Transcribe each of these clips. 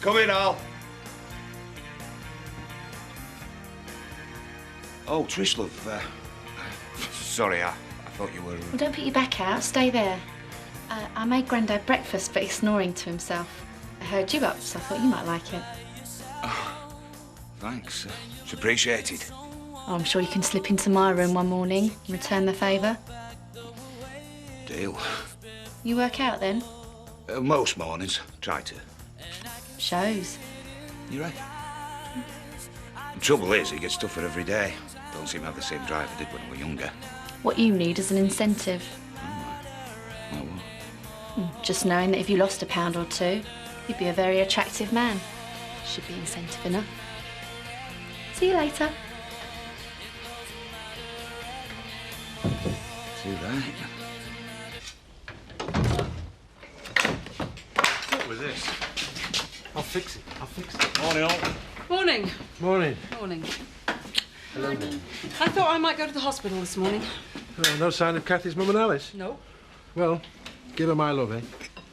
Come in, Al. Oh, Trish, love. Sorry, I thought you were... Well, don't put your back out. Stay there. I made Grandad breakfast, but he's snoring to himself. I heard you up, so I thought you might like it. Oh, thanks. It's appreciated. Oh, I'm sure you can slip into my room one morning and return the favour. Deal. You work out then? Most mornings. Try to. Shows. You reckon? The trouble is, he gets tougher every day. Don't seem to have the same drive I did when I was younger. What you need is an incentive. Like what? Just knowing that if you lost a pound or two, you'd be a very attractive man. Should be incentive enough. See you later. See that? What was this? I'll fix it. Morning, all. Morning. Morning. Morning. Hello. I thought I might go to the hospital this morning. Well, no sign of Kathy's mum and Alice? No. Well, give her my love, eh?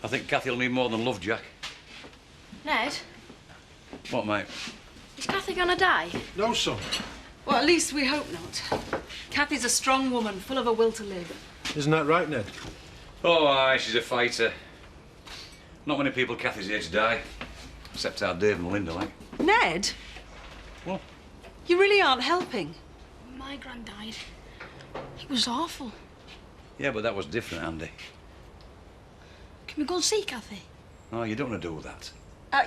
I think Kathy will need more than love, Jack. Ned, What, mate? is Kathy gonna die? No, son. Well, at least we hope not. Kathy's a strong woman, full of a will to live. Isn't that right, Ned? Oh, aye, she's a fighter. Not many people Kathy's age die. Except our Dave and Linda, like. Ned? What? You really aren't helping. My gran died. It was awful. Yeah, but that was different, Andy. Can we go and see Kathy? Oh, you don't want to do that.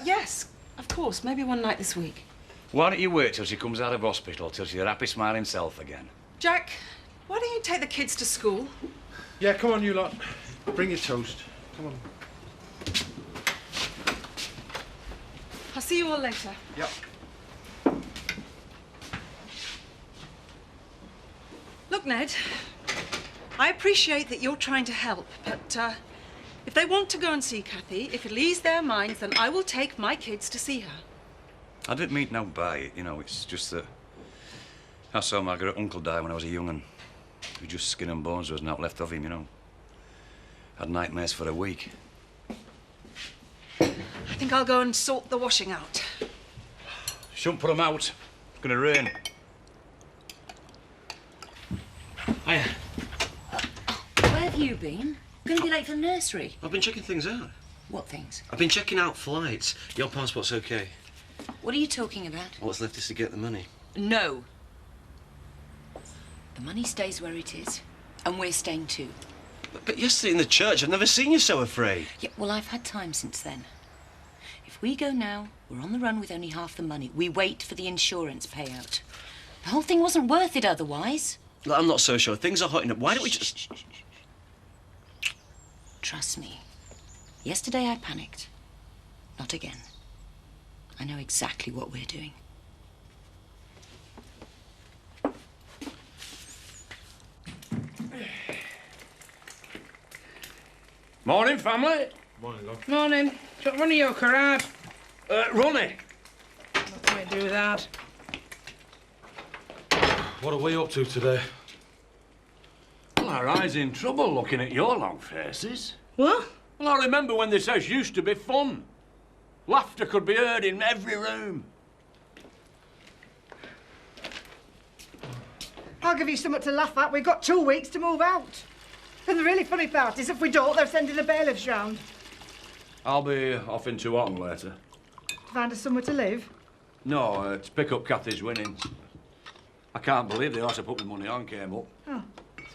Yes, of course. Maybe one night this week. Why don't you wait till she comes out of hospital, till she's her happy, smiling self again? Jack, why don't you take the kids to school? Yeah, come on, you lot. Bring your toast. Come on. I'll see you all later. Yep. Look, Ned, I appreciate that you're trying to help, but if they want to go and see Kathy, if it'll ease their minds, then I will take my kids to see her. I didn't mean no by it, you know, it's just that I saw my great uncle die when I was a young un. He was just skin and bones, there was naught left of him, you know. Had nightmares for a week. I think I'll go and sort the washing out. Shouldn't put them out. It's gonna rain. Hiya. Where have you been? Going to be late for the nursery. I've been checking things out. What things? I've been checking out flights. Your passport's okay. What are you talking about? All that's left is to get the money. No. The money stays where it is, and we're staying too. But yesterday in the church, I've never seen you so afraid. Yeah, well, I've had time since then. If we go now, we're on the run with only half the money. We wait for the insurance payout. The whole thing wasn't worth it otherwise. Look, I'm not so sure. Things are hotting up. Why don't we just... Shh. Trust me. Yesterday I panicked. Not again. I know exactly what we're doing. Morning, family. Morning, love. Morning. Do you want one of your carab? Ronnie. What might do with that? What are we up to today? Well, our eyes in trouble looking at your long faces. What? Well, I remember when this house used to be fun. Laughter could be heard in every room. I'll give you something to laugh at. We've got 2 weeks to move out. And the really funny part is if we don't, they're sending the bailiffs round. I'll be off into Otten later. To find us somewhere to live. No, to pick up Kathy's winnings. I can't believe the horse I put my money on came up. Oh,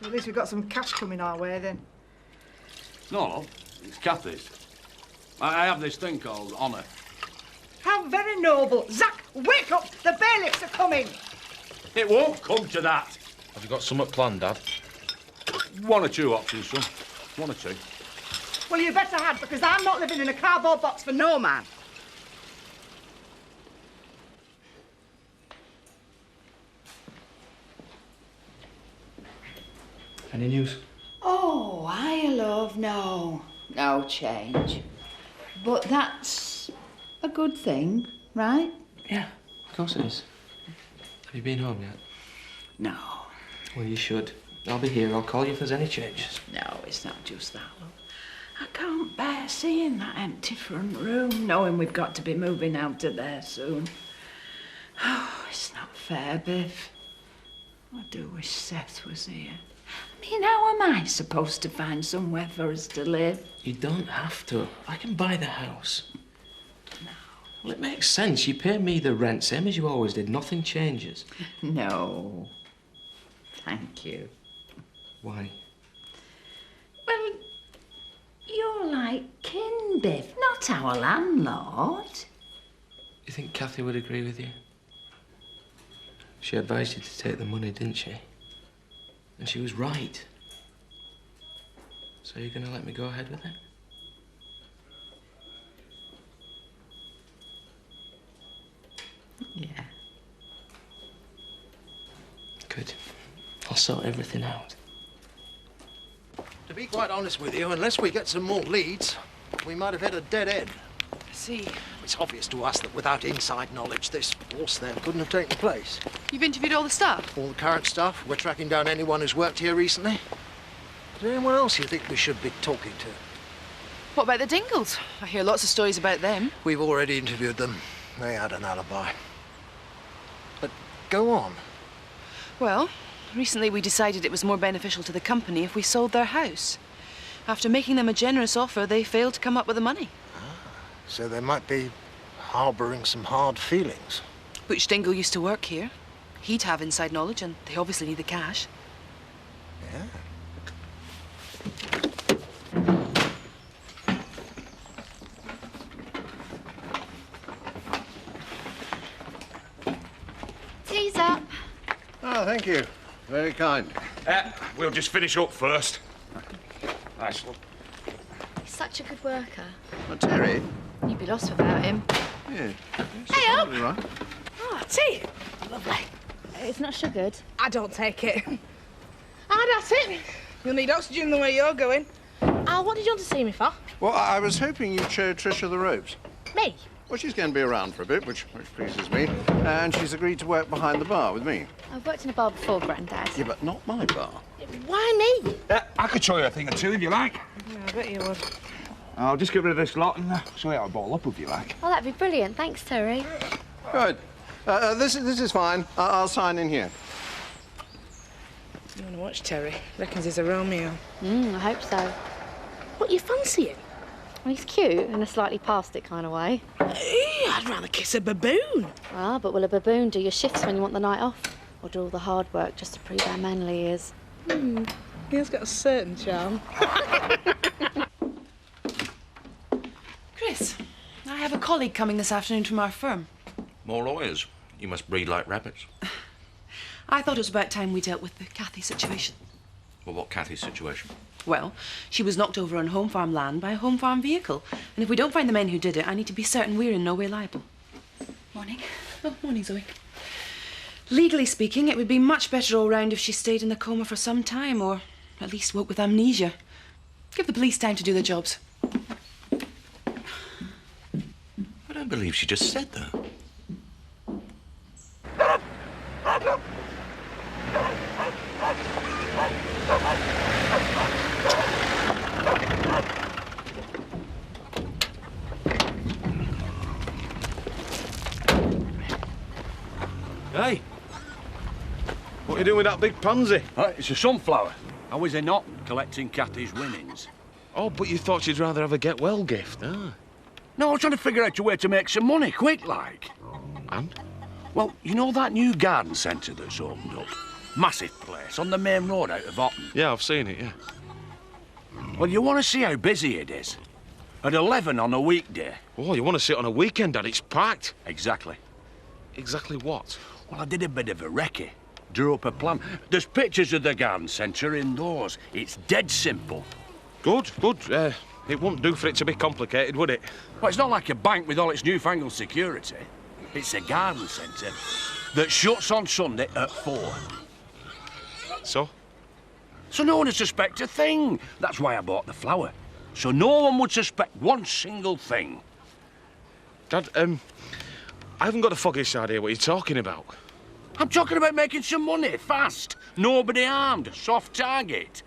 so at least we've got some cash coming our way then. No, love, it's Kathy's. I have this thing called honour. How very noble. Zach, wake up! The bailiffs are coming! It won't come to that. Have you got something planned, Dad? One or two options, son. One or two. Well, you better had, because I'm not living in a cardboard box for no man. Any news? Oh, I love no change. But that's a good thing, right? Yeah, of course it is. Have you been home yet? No. Well, you should. I'll be here. I'll call you if there's any changes. No, it's not just that, love. I can't bear seeing that empty front room, knowing we've got to be moving out of there soon. Oh, it's not fair, Biff. I do wish Seth was here. I mean, how am I supposed to find somewhere for us to live? You don't have to. I can buy the house. No. Well, it makes sense. You pay me the rent, same as you always did. Nothing changes. No. Thank you. Why? Well, you're like kin, Biff, not our landlord. You think Kathy would agree with you? She advised you to take the money, didn't she? And she was right. So you're gonna let me go ahead with it? Yeah. Good. I'll sort everything out. To be quite honest with you, unless we get some more leads, we might have hit a dead end. I see. It's obvious to us that without inside knowledge, this force then couldn't have taken place. You've interviewed all the staff? All the current staff. We're tracking down anyone who's worked here recently. Is there anyone else you think we should be talking to? What about the Dingles? I hear lots of stories about them. We've already interviewed them. They had an alibi. But go on. Well, recently we decided it was more beneficial to the company if we sold their house. After making them a generous offer, they failed to come up with the money. So they might be harbouring some hard feelings. Butch Dingle used to work here. He'd have inside knowledge, and they obviously need the cash. Yeah. Tea's up. Oh, thank you. Very kind. We'll just finish up first. Nice. He's such a good worker. Oh, Terry. You'd be lost without him. Yeah. Hey, up! Right. Oh, tea. Lovely. It's not sugared. I don't take it. That's it. You'll need oxygen the way you're going. What did you want to see me for? Well, I was hoping you'd show Tricia the ropes. Me? Well, she's going to be around for a bit, which pleases me. And she's agreed to work behind the bar with me. I've worked in a bar before, Grandad. Yeah, but not my bar. Why me? I could show you a thing or two if you like. Yeah, I bet you would. I'll just get rid of this lot and show you how I ball up if you like. Oh, that'd be brilliant. Thanks, Terry. Good. This is fine. I'll sign in here. You want to watch Terry? Reckons he's a Romeo. I hope so. What, you fancy him? Well, he's cute in a slightly past it kind of way. I'd rather kiss a baboon. Well, but will a baboon do your shifts when you want the night off? Or do all the hard work just to prove how manly he is? He has got a certain charm. Chris, I have a colleague coming this afternoon from our firm. More lawyers. You must breed like rabbits. I thought it was about time we dealt with the Kathy situation. Well, what Kathy's situation? Well, she was knocked over on home farm land by a home farm vehicle. And if we don't find the men who did it, I need to be certain we're in no way liable. Morning. Oh, morning, Zoe. Legally speaking, it would be much better all round if she stayed in the coma for some time, or at least woke with amnesia. Give the police time to do their jobs. I don't believe she just said that. Hey, What are you doing with that big pansy? it's a sunflower. How is he not collecting Kathy's winnings? Oh, but you thought she'd rather have a get-well gift, huh? No, I'm trying to figure out a way to make some money, quick like. And? Well, you know that new garden centre that's opened up? Massive place on the main road out of Otten. Yeah, I've seen it, yeah. Well, you want to see how busy it is? At 11 on a weekday. Oh, you want to sit on a weekend and it's packed? Exactly. Exactly what? Well, I did a bit of a recce. Drew up a plan. There's pictures of the garden centre indoors. It's dead simple. Good, good. It wouldn't do for it to be complicated, would it? Well, it's not like a bank with all its newfangled security. It's a garden centre that shuts on Sunday at 4. So? So no one would suspect a thing. That's why I bought the flower. So no one would suspect one single thing. Dad, I haven't got the foggiest idea what you're talking about. I'm talking about making some money, fast. Nobody armed, soft target.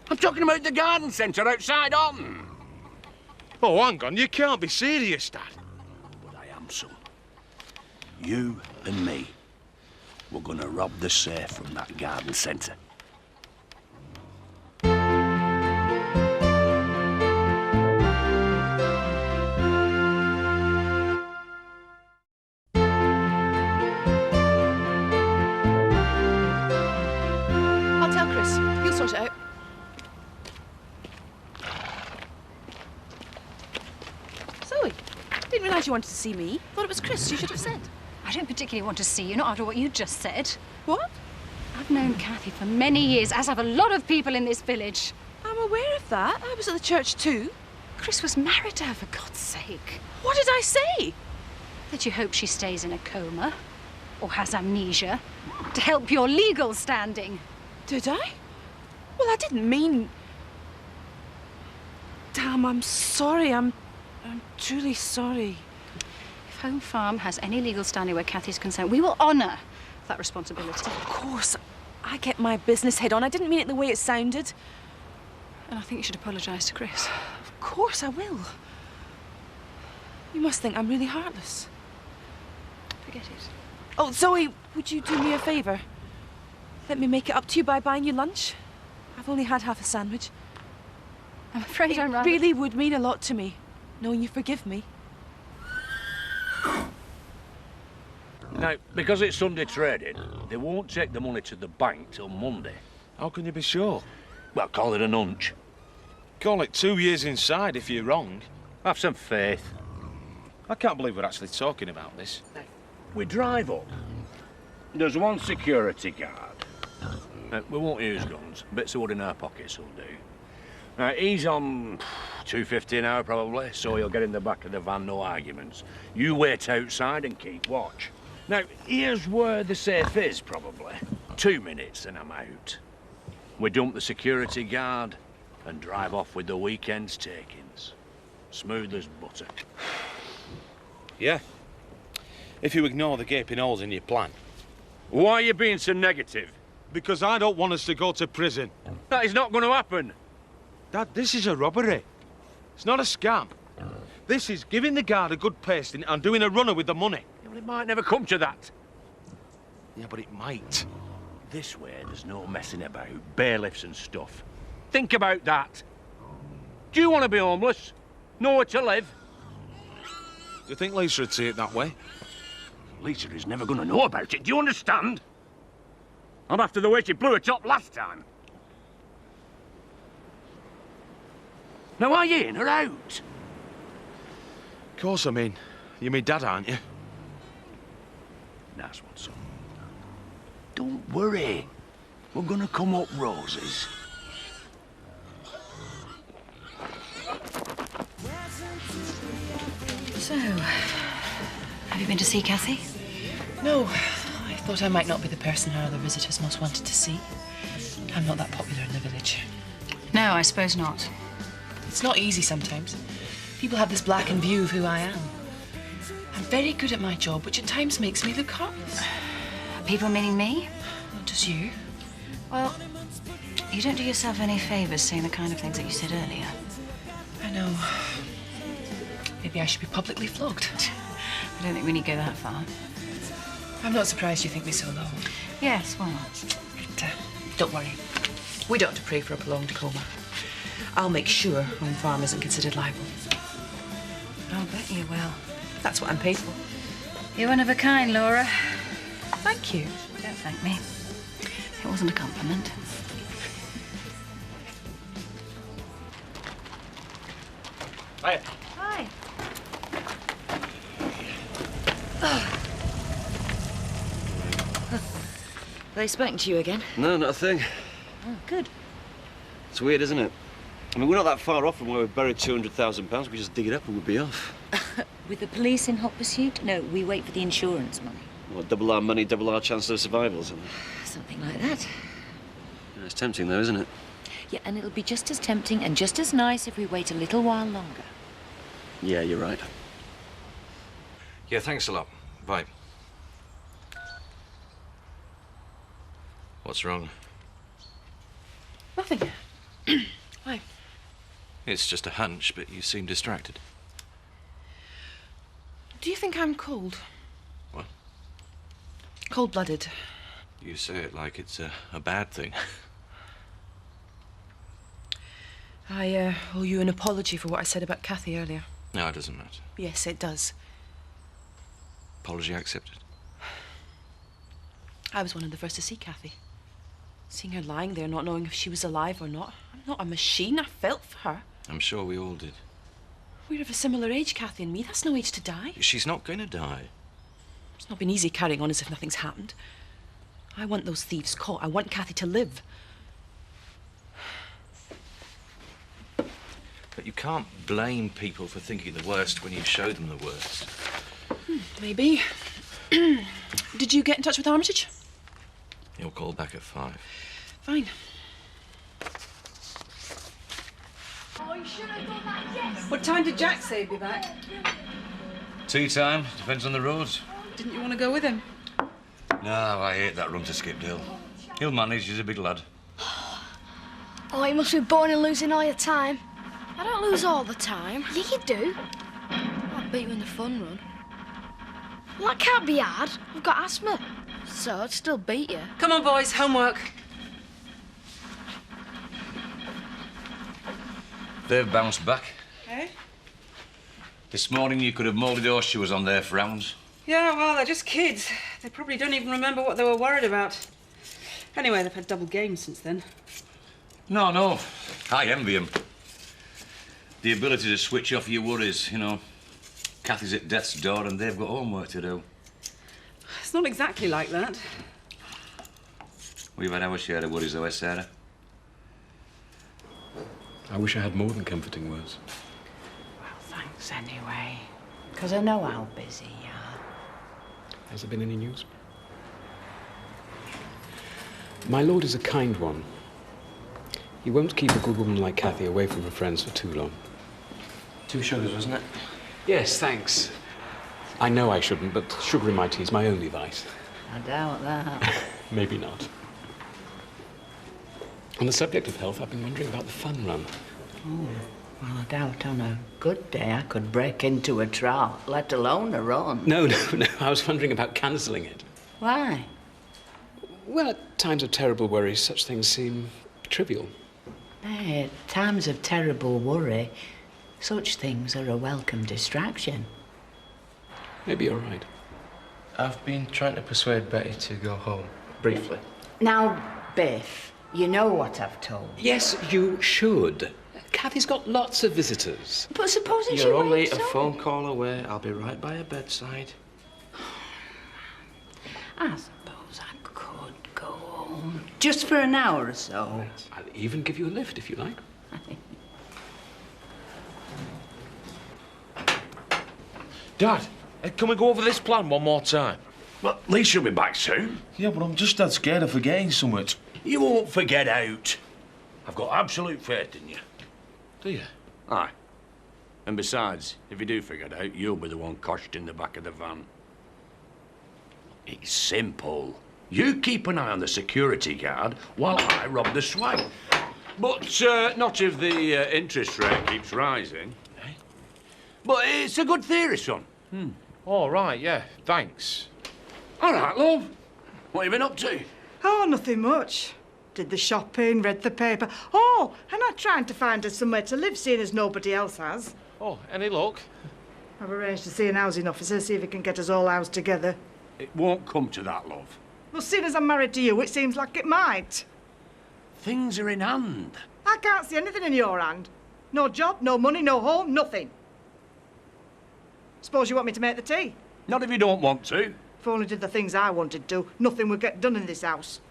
I'm talking about the garden centre outside Otten. Oh, hang on, you can't be serious, Dad. But I am, son. You and me, we're gonna rob the safe from that garden centre. I'll tell Chris. He'll sort it out. Zoe, didn't realise you wanted to see me. Thought it was Chris. You should have said. I don't particularly want to see you, not after what you just said. What? I've known Kathy for many years, as have a lot of people in this village. I'm aware of that. I was at the church too. Chris was married to her, for God's sake. What did I say? That you hope she stays in a coma, or has amnesia, to help your legal standing. Did I? Well, I didn't mean... Damn, I'm sorry. I'm truly sorry. If Home Farm has any legal standing where Kathy's concerned, we will honour that responsibility. Of course. I get my business head on. I didn't mean it the way it sounded. And I think you should apologise to Chris. Of course I will. You must think I'm really heartless. Forget it. Oh, Zoe, would you do me a favour? Let me make it up to you by buying you lunch. I've only had half a sandwich. I'm afraid I'm rather... It really would mean a lot to me, knowing you forgive me. Now, because it's Sunday trading, they won't take the money to the bank till Monday. How can you be sure? Well, call it a hunch. Call it 2 years inside if you're wrong. Have some faith. I can't believe we're actually talking about this. We drive up. There's one security guard. We won't use guns. Bits of wood in our pockets will do. He's on $2.50 an hour probably, so he'll get in the back of the van, no arguments. You wait outside and keep watch. Now, here's where the safe is, probably. 2 minutes and I'm out. We dump the security guard and drive off with the weekend's takings. Smooth as butter. Yeah. If you ignore the gaping holes in your plan. Why are you being so negative? Because I don't want us to go to prison. That is not going to happen. Dad, this is a robbery. It's not a scam. This is giving the guard a good pasting and doing a runner with the money. Yeah, well, it might never come to that. Yeah, but it might. This way, there's no messing about, bailiffs and stuff. Think about that. Do you want to be homeless? Nowhere to live? Do you think Lisa would see it that way? Lisa is never going to know about it, do you understand? Not after the way she blew her top last time. Now, are you in or out? Of course, I mean. You're me dad, aren't you? Nice one, son. Don't worry. We're going to come up roses. So, have you been to see Kathy? No. I thought I might not be the person her other visitors most wanted to see. I'm not that popular in the village. No, I suppose not. It's not easy sometimes. People have this blackened view of who I am. I'm very good at my job, which at times makes me look heartless. People meaning me? Not just you. Well, you don't do yourself any favours saying the kind of things that you said earlier. I know. Maybe I should be publicly flogged. I don't think we need to go that far. I'm not surprised you think me so low. Yes, why not? But, don't worry. We don't have to pray for a prolonged coma. I'll make sure Home Farm isn't considered liable. I'll bet you will. That's what I'm paid for. You're one of a kind, Laura. Thank you. Don't thank me. It wasn't a compliment. Hiya. Hi. Are they spoken to you again? No, not a thing. Oh, good. It's weird, isn't it? I mean, we're not that far off from where we buried £200,000. We just dig it up and we'll be off. With the police in hot pursuit? No, we wait for the insurance money. What, double our money, double our chance of survival, something? Something like that. Yeah, it's tempting, though, isn't it? Yeah, and it'll be just as tempting and just as nice if we wait a little while longer. Yeah, you're right. Yeah, thanks a lot. Bye. What's wrong? Nothing. Why? It's just a hunch, but you seem distracted. Do you think I'm cold? What? Cold-blooded. You say it like it's a bad thing. I owe you an apology for what I said about Kathy earlier. No, it doesn't matter. Yes, it does. Apology accepted. I was one of the first to see Kathy. Seeing her lying there, not knowing if she was alive or not. I'm not a machine. I felt for her. I'm sure we all did. We're of a similar age, Kathy and me. That's no age to die. She's not going to die. It's not been easy carrying on as if nothing's happened. I want those thieves caught. I want Kathy to live. But you can't blame people for thinking the worst when you show them the worst. Maybe. Did you get in touch with Armitage? He'll call back at 5. Fine. What time did Jack say he'd be back? Tea time. Depends on the roads. Didn't you want to go with him? No, I hate that run to Skipdale. He'll manage. He's a big lad. Oh, you must be born in losing all your time. I don't lose all the time. Yeah, you do. I'll beat you in the fun run. Well, that can't be hard. I've got asthma. So I'd still beat you. Come on, boys, homework. They've bounced back. Eh? This morning you could have moulded horseshoes on their frowns. Yeah, well, they're just kids. They probably don't even remember what they were worried about. Anyway, they've had double games since then. No. I envy them. The ability to switch off your worries, you know. Kathy's at death's door and they've got homework to do. It's not exactly like that. We've had our share of worries, though, eh, Sarah? I wish I had more than comforting words. Well, thanks anyway. Because I know how busy you are. Has there been any news? My lord is a kind one. He won't keep a good woman like Kathy away from her friends for too long. 2 sugars, wasn't it? Yes, thanks. I know I shouldn't, but sugar in my tea is my only vice. I doubt that. Maybe not. On the subject of health, I've been wondering about the fun run. Oh, well, I doubt on a good day I could break into a trot, let alone a run. No. I was wondering about cancelling it. Why? Well, at times of terrible worry, such things seem trivial. Hey, at times of terrible worry, such things are a welcome distraction. Maybe you're right. I've been trying to persuade Betty to go home, briefly. Now, Biff, you know what I've told. Yes, you should. Kathy's got lots of visitors. But supposing she You're only wakes a up... phone call away. I'll be right by her bedside. I suppose I could go home. Just for an hour or so. I'll even give you a lift if you like. Dad, can we go over this plan one more time? Well, at least you'll be back soon. Yeah, but I'm just that scared of forgetting something. You won't forget out. I've got absolute faith in you. Do you? Aye. And besides, if you do forget out, you'll be the one coshed in the back of the van. It's simple. You keep an eye on the security guard while I rob the swag. But not if the interest rate keeps rising. Eh? But it's a good theory, son. All right, yeah, thanks. All right, love. What have you been up to? Oh, nothing much. Did the shopping, read the paper. Oh, and I'm trying to find us somewhere to live, seeing as nobody else has. Oh, any luck? I've arranged to see an housing officer, see if he can get us all housed together. It won't come to that, love. Well, seeing as I'm married to you, it seems like it might. Things are in hand. I can't see anything in your hand. No job, no money, no home, nothing. Suppose you want me to make the tea? Not if you don't want to. If I only did the things I wanted to, nothing would get done in this house.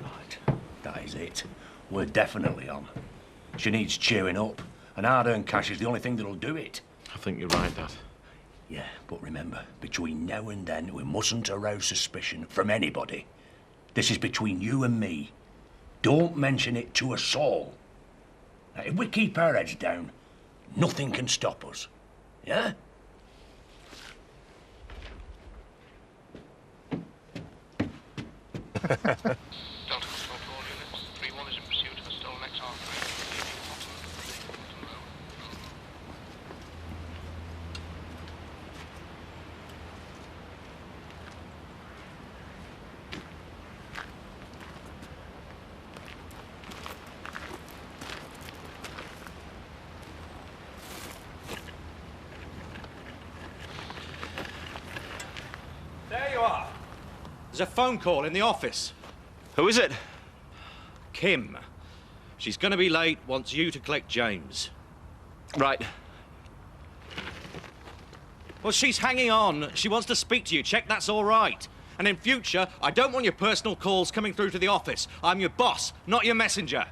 Right, that is it. We're definitely on. She needs cheering up, and hard-earned cash is the only thing that'll do it. I think you're right, Dad. Yeah, but remember, between now and then, we mustn't arouse suspicion from anybody. This is between you and me. Don't mention it to a soul. Now, if we keep our heads down, nothing can stop us. Yeah? There's a phone call in the office. Who is it? Kim. She's going to be late, wants you to collect James. Right. Well, she's hanging on. She wants to speak to you. Check that's all right. And in future, I don't want your personal calls coming through to the office. I'm your boss, not your messenger.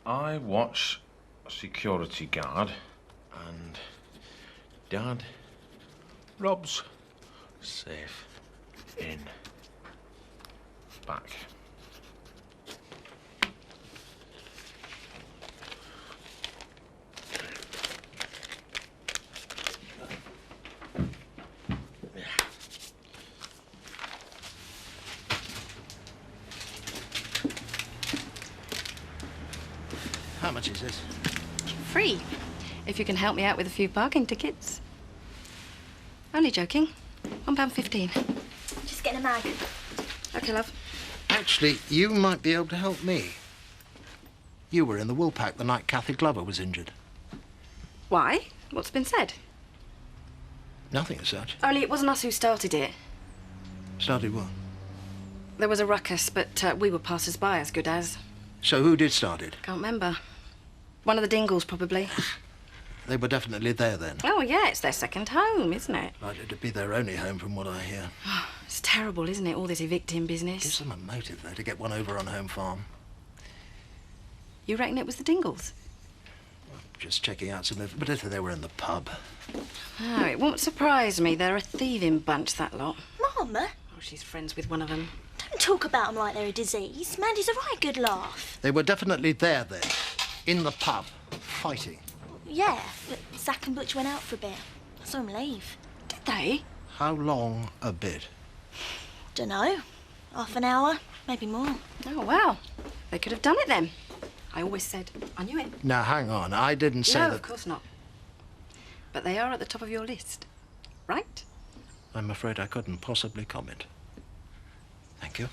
I watch a security guard and Dad robs safe in back. How much is this? Free, if you can help me out with a few parking tickets. Only joking. £1.15. Just getting a mag. OK, love. Actually, you might be able to help me. You were in the wool pack the night Kathy Glover was injured. Why? What's been said? Nothing as such. Only it wasn't us who started it. Started what? There was a ruckus, but we were passers-by as good as. So who did start it? Can't remember. One of the Dingles, probably. They were definitely there then. Oh, yeah, it's their second home, isn't it? Likely to be their only home from what I hear. It's terrible, isn't it, all this evicting business? Gives them a motive, though, to get one over on home farm. You reckon it was the Dingles? Just checking out some... But if they were in the pub... Oh, it won't surprise me. They're a thieving bunch, that lot. Mum? Oh, she's friends with one of them. Don't talk about them like they're a disease. Mandy's a right good laugh. They were definitely there then. In the pub. Fighting. Yeah, but Zach and Butch went out for a bit. I saw them leave. Did they? How long a bit? Dunno. Half an hour, maybe more. Oh, well. They could have done it then. I always said I knew it. Now, hang on. I didn't say no, that... of course not. But they are at the top of your list, right? I'm afraid I couldn't possibly comment. Thank you.